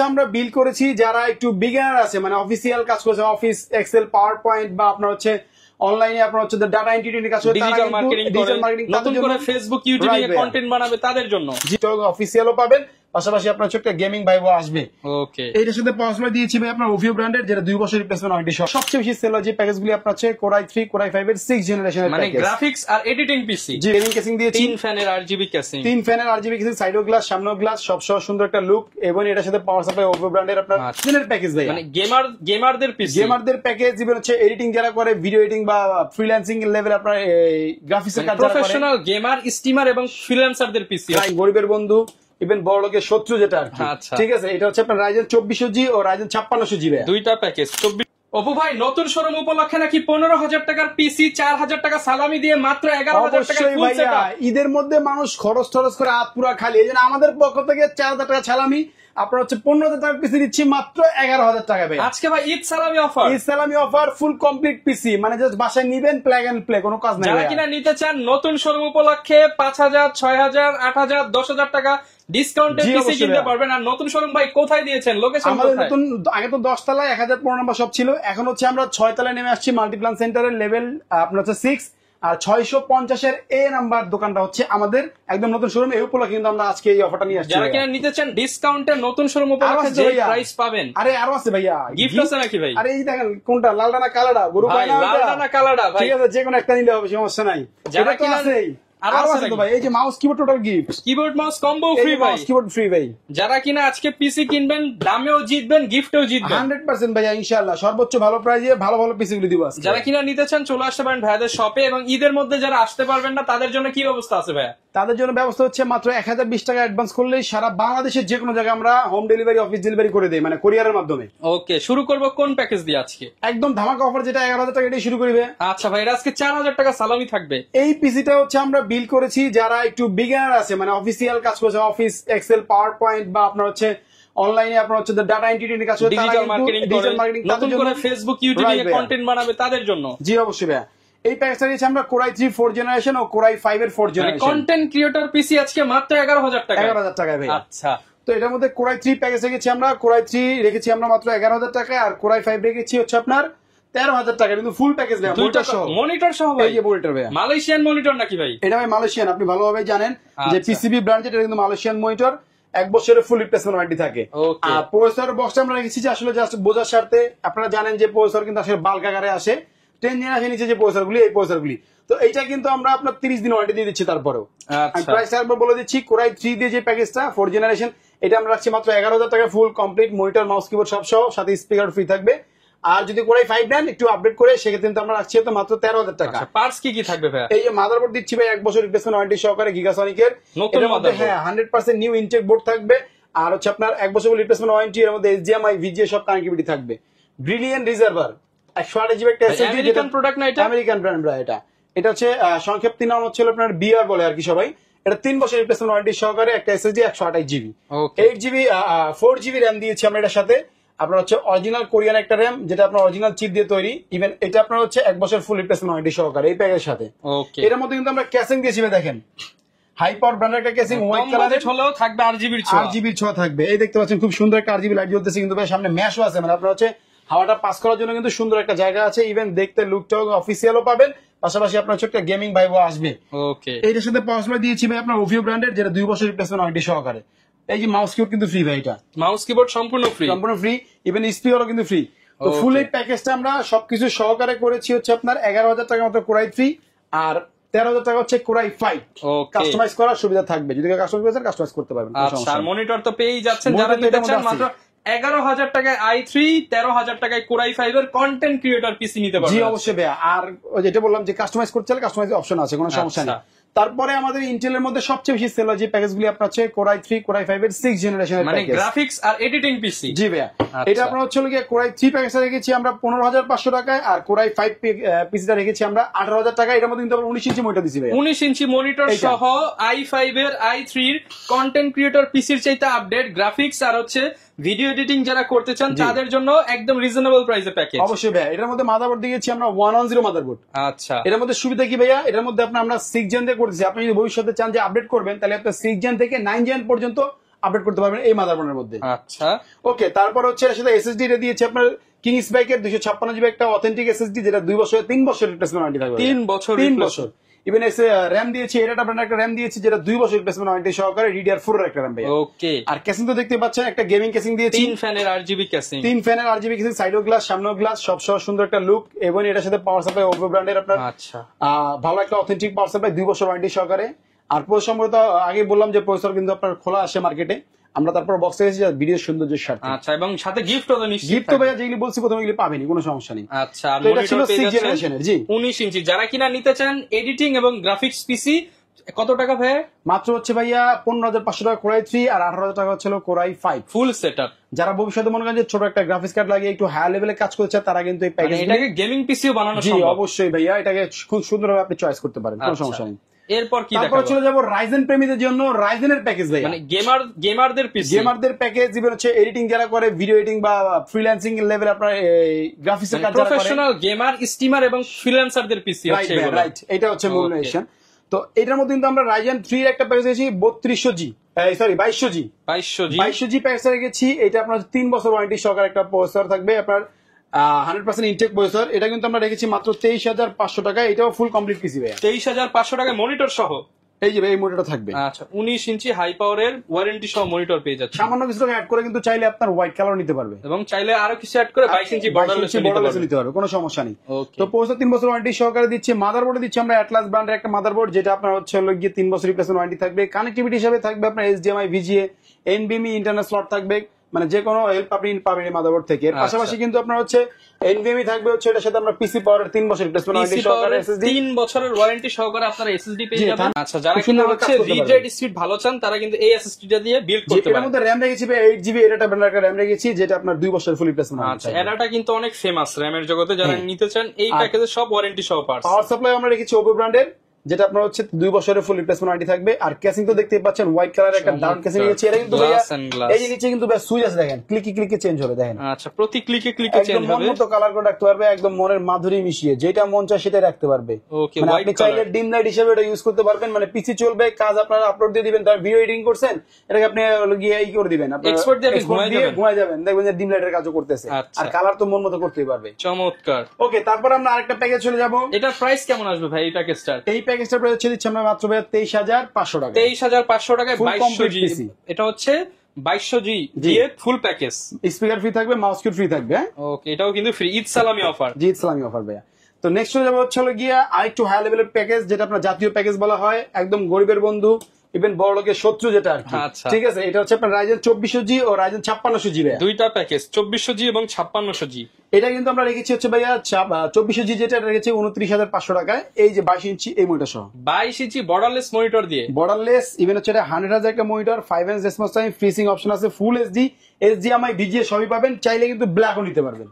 আমরা বিল করেছি যারা একটু বিগিনার আছে, মানে অফিসিয়াল কাজ করছে, অফিস এক্সেল পাওয়ার পয়েন্ট বা আপনার হচ্ছে অনলাইনে আপনার হচ্ছে ডাটা এন্ট্রি কাজ করছে, ডিজিটাল মার্কেটিং নতুন করে ফেসবুক ইউটিউবে কন্টেন্ট বানাবে তাদের জন্য অফিসিয়ালও পাবেন, পাশাপাশি আপনার ছোট্ট গেমিং ভাইবও আসবে। ওকে, এইটার সাথে পাওয়ার দিয়েছি ভাই আপনার ওভিও ব্র্যান্ডের, যেটা 2 বছর রিপ্লেসমেন্ট ওয়ারেন্টি সহ। সবচেয়ে বেশি সেল হয় যে প্যাকেজগুলি আপনার হচ্ছে কোরাই 3 কোরাই 5 এর 6 জেনারেশনের মানে প্যাকেজ, গ্রাফিক্স আর এডিটিং পিসি। জি, গেমিং কেসিং দিয়েছি, 3 ফ্যানের আরজিবি কেসিং, 3 ফ্যানের আরজিবি কেসিং, সাইডও গ্লাস, সামনেও গ্লাস, সব সহ সুন্দর একটা লুক। এবং এটার সাথে পাওয়ার সাপ্লাই ওভিও ব্র্যান্ডের আপনার জেনারেল প্যাকেজ ভাই, মানে গেমারদের পিসি, গেমারদের প্যাকেজ। যেমন হচ্ছে এডিটিং যারা করে, ভিডিও এডিটিং বা ফ্রিল্যান্সিং লেভেল আপনার গ্রাফিক্সের কাজ যারা করে, প্রফেশনাল গেমার, স্ট্রিমার এবং ফ্রিল্যান্সারদের পিসি। গরিবের বন্ধু, ইভেন বড় লোকের শত্রু যেটা আর কি। ঠিক আছে, এটা হচ্ছে আপনার রাইজেন 2400G ও রাইজেন 5600G দুইটা প্যাকেজ। অপু ভাই, নতুন শোরুম উপলক্ষে নাকি 15,000 টাকার পিসি 4,000 টাকা সালামি দিয়ে মাত্র 11,000 টাকা ফুল সেটআপ। ঈদের মধ্যে মানুষ খরচ করে হাত পুরা খালি, এই জন্য আমাদের পক্ষ থেকে 4,000 টাকা সালামি, আপনার হচ্ছে 15,000 টাকার পিসি দিচ্ছি মাত্র 11,000 টাকা ভাই। আজকে ভাই ঈদ সালামি অফার, ঈদ সালামি অফার, ফুল কমপ্লিট পিসি, মানে জাস্ট বাসায় নিবেন, প্লাগ এন্ড প্লে, কোনো কাজ নাই। যারা কিনা নিতে চান নতুন শোরুম উপলক্ষে 5,000, 6,000, 8,000, 10,000 টাকা ডিসকাউন্টে পিসি কিনতে পারবেন। আর নতুন শোরুম ভাই কোথায় দিয়েছেন, লোকেশন আমাদের কোথায়? নতুন আগে তো 10 তলায় 1015 নম্বর সব ছিল, এখন হচ্ছে আমরা 6 তলায় নেমে আসছি, মাল্টিপ্লান সেন্টারের লেভেল আপনার হচ্ছে 6 আর 650 এর এ নাম্বার দোকানটা হচ্ছে আমাদের একদম নতুন শোরুম। এই উপলক্ষে কিন্তু আমরা আজকে এই অফারটা নিয়ে আসছি। যারা কিনা নিতে চান ডিসকাউন্টে নতুন শোরুম উপলক্ষে যে প্রাইস পাবেন, আরে আরো আছে ভাইয়া, গিফট আছে নাকি ভাই? আরে এই দেখেন কোনটা, লালডা না কালাডা, গরু পায় না, লালডা না কালাডা ভাই, ঠিক আছে, যে কোনো একটা নিলে হবে, সমস্যা নাই। যারা এটা তো কিনা আছেই, আরো আছে তো ভাই, এই যে mouse keyboard total gift, keyboard mouse combo free ভাই, মাউস কিবোর্ড ফ্রি ভাই। যারা কিনা আজকে পিসি কিনবেন দামেও জিতবেন, গিফটেও জিতবেন 100% ভাইয়া, ইনশাআল্লাহ সর্বোচ্চ ভালো প্রাইজে ভালো ভালো পিসি গুলো দিব আজকে। যারা কিনা নিতে চান চলে আসতে পারেন ভাইয়াদের শপে। এবং ঈদের মধ্যে যারা আসতে পারবেন না তাদের জন্য কি ব্যবস্থা আছে ভাইয়া? তাদের জন্য ব্যবস্থা হচ্ছে মাত্র 1020 টাকা অ্যাডভান্স করলেই সারা বাংলাদেশের যে কোনো জায়গায় আমরা হোম ডেলিভারি, অফিস ডেলিভারি করে দেই, মানে কোরিয়ারের মাধ্যমে। ওকে, শুরু করব কোন প্যাকেজ দিয়ে আজকে? একদম ধামাকা অফার, যেটা 11,000 টাকা এটাই শুরু করবে। আচ্ছা ভাই, আজকে 4,000 টাকা সালামি থাকবে। এই পিসিটা হচ্ছে আমরা বিল করেছি যারা একটু বিগিনার আছে, মানে অফিসিয়াল কাজ করছে, অফিস এক্সেল পাওয়ার পয়েন্ট বা আপনার হচ্ছে অনলাইনে আপনার হচ্ছে ডাটা এন্ট্রি কাজ করছে, ডিজিটাল মার্কেটিং নতুন করে ফেসবুক ইউটিউবে কন্টেন্ট বানাবে তাদের জন্য। জি অবশ্যই ভাইয়া, এই প্যাকেজটা দিয়েছি আমরা কোরাই 3 4 জেনারেশন ও কোরাই 5 এর 4 জেনারেশন। কন্টেন্ট ক্রিয়েটর পিসি আজকে মাত্র 11,000 টাকা। 11,000 টাকায় ভাই। আচ্ছা, তো এটার মধ্যে কোরাই 3 প্যাকেজ রেখেছি আমরা, কোরাই 3 রেখেছি আমরা মাত্র 11,000 টাকায়, আর কোরাই 5 রেখেছি হচ্ছে আপনার 13,000 টাকা, কিন্তু ফুল প্যাকেজ ভাই, মনিটর সহ ভাই। এই যে মনিটর ভাই, মালয়েশিয়ান মনিটর নাকি ভাই? এটা ভাই মালয়েশিয়ান, আপনি ভালোভাবে জানেন যে পিসিবি ব্র্যান্ড, এটা কিন্তু মালয়েশিয়ান মনিটর, 1 বছরের ফুল রিপ্লেসমেন্ট ওয়ারেন্টি থাকে। আর প্রসেসর বক্সটা আমরা রেখেছি যে আসলে জাস্ট বোঝার স্বার্থে, আপনারা জানেন যে প্রসেসর কিন্তু আসলে বাল্ক আকারে আসে, 10 জেনারেশন নিচে যে প্রসেসরগুলি, এই প্রসেসরগুলি, তো এইটা কিন্তু আমরা আপনার 30 দিন ওয়ারেন্টি দিয়ে দিচ্ছি। তারপরেও আমি প্রাইস একবার বলে দিচ্ছি, কোরাই 3 দিয়ে যে প্যাকেজটা 4 জেনারেশন, এটা আমরা রাখছি মাত্র 11,000 টাকা, full complete monitor, mouse, keyboard সব সহ, সাথে স্পিকার ফ্রি থাকবে। আর যদি কোরাই 5 নেন একটু আপডেট করে, সেক্ষেত্রে কিন্তু আমরা রাখছি তো মাত্র 13,000 টাকা। পার্টস কি কি থাকবে ভাই? এই যে মাদারবোর্ড দিচ্ছি ভাই 1 বছর রিপ্লেসমেন্ট ওয়ারেন্টি সহকারে, গিগাসনিকের নতুন মাদারবোর্ড, হ্যাঁ 100% নিউ ইনটেক বোর্ড থাকবে। আর হচ্ছে আপনার 1 বছর রিপ্লেসমেন্ট ওয়ারেন্টি, এর মধ্যে HDMI VGA সব কানেক্টিভিটি থাকবে। ব্রিলিয়ান্ট রিজার্ভার 128 জিবি একটা SSD, আমেরিকান প্রোডাক্ট না এটা? আমেরিকান ব্র্যান্ড ভাই এটা। এটা হচ্ছে সংক্ষেপে নাম হচ্ছে আপনার বিআর বলে আর কি সবাই। এটা 3 বছর রিপ্লেসমেন্ট ওয়ারেন্টি সহকারে, একটা SSD 128 GB, 8 GB 4 GB RAM দিয়েছি আমরা এটার সাথে। আপনার হচ্ছে অরিজিনাল কোরিয়ান একটা র্যাম, যেটা আপনার অরিজিনাল চিপ দিয়ে তৈরি। ইভেন এটা আপনার হচ্ছে 1 বছর ফুল রিপ্লেসমেন্ট ওয়ারেন্টি সহকারে এই প্যাকেজের সাথে। এর মধ্যে কিন্তু আমরা ক্যাসিং দিয়েছি দেখেন, হাই পাওয়ার ব্র্যান্ডের একটা ক্যাসিং, হোয়াইট কালারের হলেও থাকবে, RGB ছোঁয়া থাকবে। এই দেখতে পাচ্ছেন খুব সুন্দর একটা RGB লাইট জ্বলতেছে, কিন্তু ভাই সামনে ম্যাশও আছে, মানে আপনার হচ্ছে হাওয়াটা পাস করার জন্য কিন্তু সুন্দর একটা জায়গা আছে। ইভেন দেখতে লুকটাও অফিসিয়ালও পাবেন, পাশাপাশি আপনার হচ্ছে একটা গেমিং ভাইবও আসবে। ওকে, এইটার সাথে পাওয়ার দিয়েছি ভাই আপনার ওভিও ব্র্যান্ডের, যেটা 2 বছর রিপ্লেসমেন্ট ওয়ারেন্টি সহকারে। এই যে মাউস কিবোর্ড কিন্তু ফ্রি ভাই, এটা মাউস কিবোর্ড সম্পূর্ণ ফ্রি, ইভেন স্পিকারও কিন্তু ফ্রি। তো ফুল এই প্যাকেজটা আমরা সবকিছু সহকারে করেছি হচ্ছে আপনার 11,000 টাকা মতো কোরাই 3, আর 13,000 টাকা হচ্ছে কোরাই 5। কাস্টমাইজ করার সুবিধা থাকবে, যদি কাস্টমাইজ করতে পারবেন। আচ্ছা, মনিটর তো পেয়েই যাচ্ছেন, যারা নিতে চান মাত্র 11,000 টাকায় i3, 13,000 টাকায় কোরাই 5 এর কন্টেন্ট ক্রিয়েটর পিসি নিতে পারবেন। জি অবশ্যই ভাইয়া, আর যেটা বললাম যে কাস্টমাইজ করতে চাইলে কাস্টমাইজ অপশন আছে, কোনো সমস্যা নেই। তারপরে আমাদের ইন্টেলের মধ্যে সবচেয়ে বেশি সেল হয় যে প্যাকেজগুলি আপনার হচ্ছে কোরাই 3 কোরাই 5 এর 6 জেনারেশনের মানে গ্রাফিক্স আর এডিটিং পিসি। জি ভাইয়া, এটা আপনার হচ্ছে কোরাই 3 প্যাকেজটা রেখেছি আমরা 15,500 টাকায়, আর কোরাই 5 পিসিটা রেখেছি আমরা 18,000 টাকায়। এটার মধ্যে কিন্তু আমরা 19 ইঞ্চি মনিটর দিছি ভাইয়া, 19 ইঞ্চি মনিটর সহ i5 এর i3 এর কন্টেন্ট ক্রিয়েটর পিসির চাইতে আপডেট গ্রাফিক্স আর হচ্ছে ভিডিও এডিটিং যারা করতে চান তাদের জন্য একদম রিজনেবল প্রাইসে প্যাকেজ। অবশ্যই ভাইয়া, এটার মধ্যে মাদারবোর্ড দিয়েছি আমরা 110 মাদারবোর্ড। আচ্ছা, এটার মধ্যে সুবিধা কি ভাইয়া, এটার মধ্যে আমরা 6 জেন দিয়ে করতেছি। আপনি যদি ভবিষ্যতে চান যে আপডেট করবেন, তাহলে আপনি 6 জেন থেকে 9 জেন পর্যন্ত আপডেট করতে পারবেন এই মাদারবোর্ডের মধ্যে। আচ্ছা ওকে, তারপর হচ্ছে এর সাথে এসএসডি টা দিয়েছে আপনার কিং স্পাইকের 256 জিবি একটা অথেন্টিক এসএসডি, যেটা 3 বছর রিপ্লেসমেন্ট ওয়ারেন্টি থাকবে। 3 বছর। ইভেন এসে র্যাম দিয়েছে, এটা ব্র্যান্ড একটা র্যাম দিয়েছে যেটা 2 বছর রিপ্লেসমেন্ট ওয়ারেন্টি সহকারে DDR4 এর একটা র্যাম ভাই। ওকে, আর কেসিং তো দেখতে পাচ্ছেন একটা গেমিং কেসিং দিয়েছি, 3 ফ্যানের RGB কেসিং, 3 ফ্যানের RGB কেসিং, সাইডও গ্লাস সামনেও গ্লাস, সব সহ সুন্দর একটা লুক। এবং এটার সাথে পাওয়ার সাপ্লাই ওপো ব্র্যান্ডের আপনার আচ্ছা ভালো একটা অথেন্টিক পাওয়ার সাপ্লাই 2 বছর ওয়ারেন্টি সহকারে। আর সম্ভবত আগে বললাম যে প্রসেসর কিন্তু আপনার খোলা আসে মার্কেটে, আমরা তারপর বক্সে গেছি ভিডিও সৌন্দর্যের স্বার্থে। আচ্ছা, এবং সাথে গিফটও তো নিশ্চিত গিফট তো ভাইয়া যেগুলি বলছি প্রথমে এগুলি পাবেনি, কোনো সমস্যা নেই। আচ্ছা, তো এটা ছিল 6 জেনারেশনের। জি 19 ইঞ্চি যারা কিনা নিতে চান এডিটিং এবং গ্রাফিক্স পিসি, কত টাকা ভাই? মাত্র হচ্ছে ভাইয়া 15,500 টাকা কোরাই 3 আর 18,000 টাকা হচ্ছিল কোরাই 5 ফুল সেটআপ। যারা ভবিষ্যতে মনে করেন যে ছোট একটা গ্রাফিক্স কার্ড লাগিয়ে একটু হাই লেভেলে কাজ করছে তারা কিন্তু এই প্যাকেজ, এটাকে গেমিং পিসিও বানানো জি সম্ভব। অবশ্যই ভাইয়া, এটাকে খুব সুন্দরভাবে আপনি চয়েস করতে পারেন, কোনো সমস্যা নেই। এরপর কি তারপর দেখাবো? চলে যাব রাইজেন প্রেমীদের জন্য রাইজেনের প্যাকেজ ভাইয়া, মানে গেমারদের পিসি, গেমারদের প্যাকেজ। ইভেন হচ্ছে এডিটিং যারা করে, ভিডিও এডিটিং বা ফ্রিল্যান্সিং লেভেল আপনার গ্রাফিক্স এর কাজ যারা করে, প্রফেশনাল গেমার, স্টিমার এবং ফ্রিল্যান্সারদের পিসি হচ্ছে এগুলো। রাইট, এটা হচ্ছে মূল নেশন। তো এটার মধ্যে কিন্তু আমরা রাইজেন 3 এর একটা প্যাকেজ দিয়েছি 3200G, sorry 2200G 2200G package রেখেছি। এটা আপনার 3 বছর ওয়ারেন্টি সহকারে একটা প্রসেসর থাকবে আপনার 100% ইনটেক প্রসেসর। এটা কিন্তু আমরা রেখেছি মাত্র 23,500 টাকা। এটাও ফুল কমপ্লিট পিসি ভাইয়া, 23,500 টাকা মনিটর সহ। এই যে ভাই এই মনিটরটা থাকবে। আচ্ছা, 19 ইঞ্চি হাই পাওয়ারের ওয়ারেন্টি সহ মনিটর পেয়ে যাচ্ছে। সামান্য কিছু টাকা অ্যাড করে কিন্তু চাইলে আপনার হোয়াইট কালার নিতে পারবে, এবং চাইলে আরো কিছু অ্যাড করে 22 ইঞ্চি বর্ডারলেস নিতে পারবে, কোনো সমস্যা নেই। Okay. তো প্রসেসর 3 বছর ওয়ারেন্টি সহকারে দিচ্ছে। মাদারবোর্ডে দিচ্ছি আমরা অ্যাটলাস ব্র্যান্ডের একটা মাদারবোর্ড, যেটা আপনার হচ্ছে হলো গিয়ে 3 বছর রিপ্লেসমেন্ট ওয়ারেন্টি থাকবে। কানেক্টিভিটি হিসেবে থাকবে আপনার HDMI, VGA, NVMe internal slot থাকবে, মানে যে কোনো হেল্প আপনি পাবেন এই মাদারবোর্ড থেকে। এর পাশাপাশি কিন্তু আপনার হচ্ছে NVMe থাকবে, হচ্ছে এটার সাথে আমরা পিসি পাওয়ারের 3 বছর রিপ্লেসমেন্ট ওয়ারেন্টি সহকারে SSD, 3 বছরের ওয়ারেন্টি সহকারে আপনারা SSD পেয়ে যাবেন। আচ্ছা, যারা কিনা হচ্ছে রিড রাইট স্পিড ভালো চান তারা কিন্তু এই SSD টা দিয়ে বিল্ড করতে পারেন। এর মধ্যে RAM রেখেছি 8GB, এটা ব্র্যান্ডের একটা RAM রেখেছি, যেটা আপনার 2 বছর ফুল রিপ্লেসমেন্ট। আচ্ছা, এরাটা কিন্তু অনেক ফেমাস র‍্যামের জগতে, যারা নিতে চান এই প্যাকেজে সব ওয়ারেন্টি সহ পার্টস। পাওয়ার সাপ্লাই আমরা রেখেছি ওপো ব্র্যান্ডের, যেটা আপনার হচ্ছে 2 বছরের ফুল রিপ্লেসমেন্ট ওয়ারেন্টি থাকবে। আর কেসিং তো দেখতেই পাচ্ছেন হোয়াইট কালারের একটা ডাউন কেসিং নিয়েছি। এটা কিন্তু ভাইয়া এই যে নিচে কিন্তু সুইচ আছে, দেখেন ক্লিকে ক্লিকে চেঞ্জ হবে, দেখেন। আচ্ছা, প্রতি ক্লিকে ক্লিকে চেঞ্জ হবে, মন মতো কালার করে রাখতে পারবে, একদম মনের মাধুরী মিশিয়ে যেটা মন চায় সেটাই রাখতে পারবে। ওকে, মানে আপনি চাইলে ডিম লাইট হিসেবে এটা ইউজ করতে পারবেন, মানে পিসি চলবে, কাজ আপনারা আপলোড দিয়ে দিবেন, তার ভিডিও এডিটিং করছেন, এটাকে আপনি গিয়ে এই করে দিবেন, আপনি এক্সপোর্ট দিয়ে ঘুমায় যাবেন, দেখবেন যে ডিম লাইটের কাজও করতেছে। আর কালার তো মন মতো করতেই পারবে। চমৎকার। ওকে, তারপর আমরা আরেকটা প্যাকেজ চলে যাব। এটার প্রাইস কেমন আসবে ভাই এই প্যাকেজটা? এই প্যাকেজটার প্রাইস হচ্ছে দিচ্ছি আমরা মাত্র 23,500 টাকা। 23,500 টাকায় 2200G। এটা হচ্ছে 2200G দিয়ে ফুল প্যাকেজ, স্পিকার ফ্রি থাকবে, মাউস কিট ফ্রি থাকবে। ওকে, এটাও কিন্তু ফ্রি, ঈদ সালামি অফার। জি, ঈদ সালামি অফার ভাইয়া। তো নেক্সট চলে যাবো হচ্ছে গিয়া আরেকটু হাই লেভেলের প্যাকেজ, যেটা আপনার জাতীয় প্যাকেজ বলা হয়, একদম গরিবের বন্ধু, ইভেন বড় লোকের শত্রু যেটা আর কি। ঠিক আছে, এটা হচ্ছে আপনার রাইজেন 2400G ও রাইজেন 5600G ভাইয়া, দুইটা প্যাকেজ 2400G এবং 5600G। এটা কিন্তু আমরা রেখেছি হচ্ছে ভাইয়া 2400G, যেটা রেখেছি 29,500 টাকায়। এই যে 22 ইঞ্চি এই মনিটর সহ, 22 ইঞ্চি বর্ডারলেস মনিটর দিয়ে, বর্ডারলেস। ইভেন হচ্ছে এটা 100Hz একটা monitor, 5 response time, freezing option আছে, ফুল HD, HDMI, VGA সবই পাবেন। চাইলে কিন্তু ব্ল্যাকও নিতে পারবেন।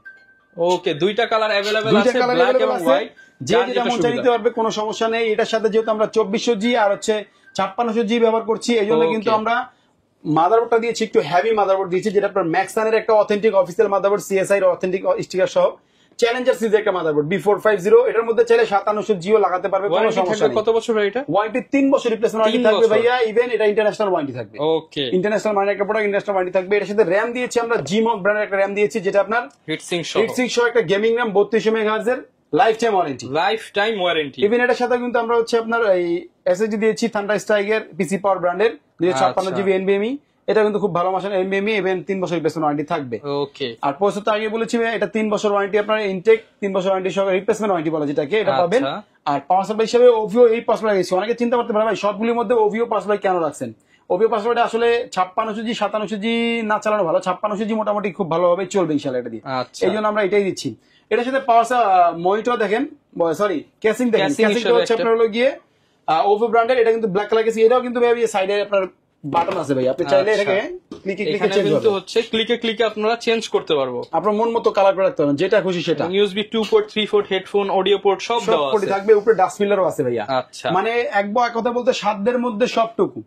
ওকে, দুইটা কালার अवेलेबल আছে, ব্ল্যাক এবং হোয়াইট, যে যেটা মন চায় নিতে পারবে, কোনো সমস্যা নেই। এটার সাথে যেহেতু আমরা 2400G আর হচ্ছে 5600G ব্যবহার করছি, এই জন্য কিন্তু আমরা মাদারবোর্ডটা দিয়েছি একটু হেভি মাদারবোর্ড দিয়েছি, যেটা আপনার ম্যাক্সানের একটা অথেন্টিক অফিসিয়াল মাদারবোর্ড, CSI এর অথেন্টিক স্টিকার সহ, চ্যালেঞ্জার সিরিজের একটা মাদারবোর্ড B450। এটার মধ্যে চাইলে 5700Gও লাগাতে পারবে, কোনো সমস্যা নেই। কত বছর ভাই এটা? ওয়ারেন্টি 3 বছর রিপ্লেসমেন্ট ওয়ারেন্টি থাকবে ভাইয়া। ইভেন এটা ইন্টারন্যাশনাল ওয়ারেন্টি থাকবে। ওকে, ইন্টারন্যাশনাল মানে একটা প্রোডাক্ট, ইন্টারন্যাশনাল ওয়ারেন্টি থাকবে। এর সাথে র‍্যাম দিয়েছি আমরা জিমক ব্র্যান্ডের একটা র‍্যাম দিয়েছি, যেটা আপনার হিটসিং সহ একটা গেমিং র‍্যাম 3200 মেগাহার্জ এর লাইফ টাইম ওয়ারেন্টি। ইভেন এটার সাথে কিন্তু আমরা হচ্ছে আপনার এই SSD দিয়েছি থান্ডার স্ট্রাইকের পিসি পাওয়ার ব্র্যান্ডের 256GB NVMe। এটা কিন্তু খুব ভালো মানের NVMe, ইভেন 3 বছর রিপ্লেসমেন্ট ওয়ারেন্টি থাকবে। ওকে, আর প্রসেসর তো আগে বলেছি এটা 3 বছর ওয়ারেন্টি, আপনার ইনটেক 3 বছর ওয়ারেন্টি সহ রিপ্লেসমেন্ট ওয়ারেন্টি বলা যেটাকে, এটা পাবেন। আর পাওয়ার সাপ্লাই হিসেবে ওভিও এই পাওয়ার সাপ্লাই গেছে, অনেকে চিন্তা করতে পারে ভাই সবগুলির মধ্যে ওভিও পাওয়ার সাপ্লাই কেন রাখছেন। ওভিও পাওয়ার সাপ্লাইটা আসলে 5600G 5700G না চালানো ভালো, 5600G মোটামুটি খুব ভালোভাবে চলবে ইনশাআল্লাহ এটা দিয়ে, এই জন্য আমরা এটাই দিচ্ছি। এটার সাথে পাওয়ার মনিটর দেখেন, সরি কেসিং দেখেন, কেসিংটা হচ্ছে আপনার হলো গিয়ে ওভো ব্র্যান্ডের, এটা কিন্তু ব্ল্যাক কালার কেসিং। এটাও কিন্তু ভাই সাইডে আপনার বাটন আছে ভাই, আপনি চাইলে এটাকে ক্লিকে ক্লিকে চেঞ্জ করতে হচ্ছে, ক্লিকে ক্লিকে আপনারা চেঞ্জ করতে পারবো, আপনার মন মতো কালার করে রাখতে পারবেন, যেটা খুশি সেটা। USB 2 port 3 port headphone audio port সব দেওয়া আছে, থাকবে উপরে ডাস্ট ফিল্টারও আছে ভাইয়া। আচ্ছা, মানে এক কথা বলতে সাধ্যের মধ্যে সবটুকু।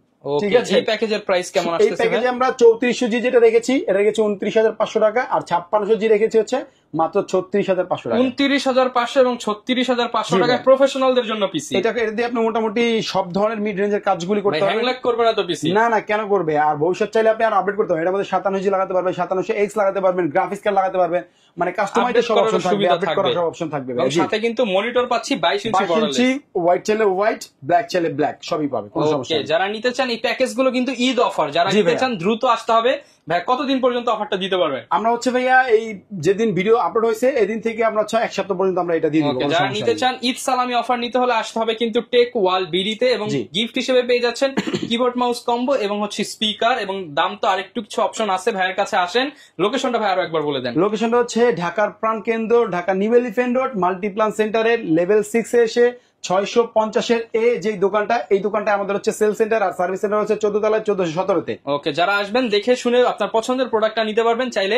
ঠিক আছে, এই প্যাকেজের প্রাইস কেমন আসছে? এই প্যাকেজে আমরা 3400G যেটা রেখেছি, এটা রেখেছি 29,500 টাকা, আর 5600G রেখেছি হচ্ছে মাত্র 36,500 টাকা। 29,500 এবং 36,500 টাকায় প্রফেশনালদের জন্য পিসি। এটা দিয়ে আপনি মোটামুটি সব ধরনের মিড রেঞ্জের কাজগুলি করতে পারবেন। হ্যাং করবে না তো পিসি? না না, কেন করবে? আর ভবিষ্যৎ চাইলে আপনি আর আপডেট করতে পারবেন। এর মধ্যে 57 লাগাতে পারবেন, 57X লাগাতে পারবেন, গ্রাফিক্স কার্ড লাগাতে পারবেন, মানে কাস্টমাইজের সব অপশন থাকবে, আপডেট করার সব অপশন থাকবে। এবং সাথে কিন্তু মনিটর পাচ্ছি 22 ইঞ্চি বর্ডারলেস। হোয়াইট চাইলে হোয়াইট, ব্ল্যাক চাইলে ব্ল্যাক, সবই পাবে, কোনো সমস্যা নেই। যারা নিতে চান এই প্যাকেজগুলো কিন্তু ঈদ অফার, যারা নিতে চান দ্রুত আসতে হবে। ভাই কতদিন পর্যন্ত অফারটা দিতে পারবেন? আমরা হচ্ছে ভাইয়া এই যেদিন ভিডিও আপলোড হয়েছে এদিন থেকে আমরা 1 সপ্তাহ পর্যন্ত আমরা এটা দিয়ে দিব। যারা নিতে চান ঈদ সালামি অফার নিতে হলে আসতে হবে কিন্তু টেক ওয়াল বিডিতে, এবং গিফট হিসেবে পেয়ে যাচ্ছেন কিবোর্ড মাউস কম্বো এবং হচ্ছে স্পিকার, এবং দাম তো আরেকটু কিছু অপশন আছে। ভাইয়ের কাছে আসেন। লোকেশনটা ভাই আরো একবার বলে দেন। লোকেশনটা হচ্ছে ঢাকার প্রাণকেন্দ্র, Dhaka new elephant road, Multiplan সেন্টারের লেভেল 6 এ এসে 650 এ যে দোকানটা, এই দোকানটা আমাদের হচ্ছে সেল সেন্টার, আর সার্ভিস সেন্টার হচ্ছে 14 তলায় 1417-তে। ওকে, যারা আসবেন দেখে শুনে আপনার পছন্দের প্রোডাক্টটা নিতে পারবেন, চাইলে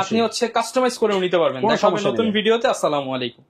আপনি হচ্ছে কাস্টমাইজ করেও নিতে পারবেন। দেখা হবে নতুন ভিডিওতে। আসসালামু আলাইকুম।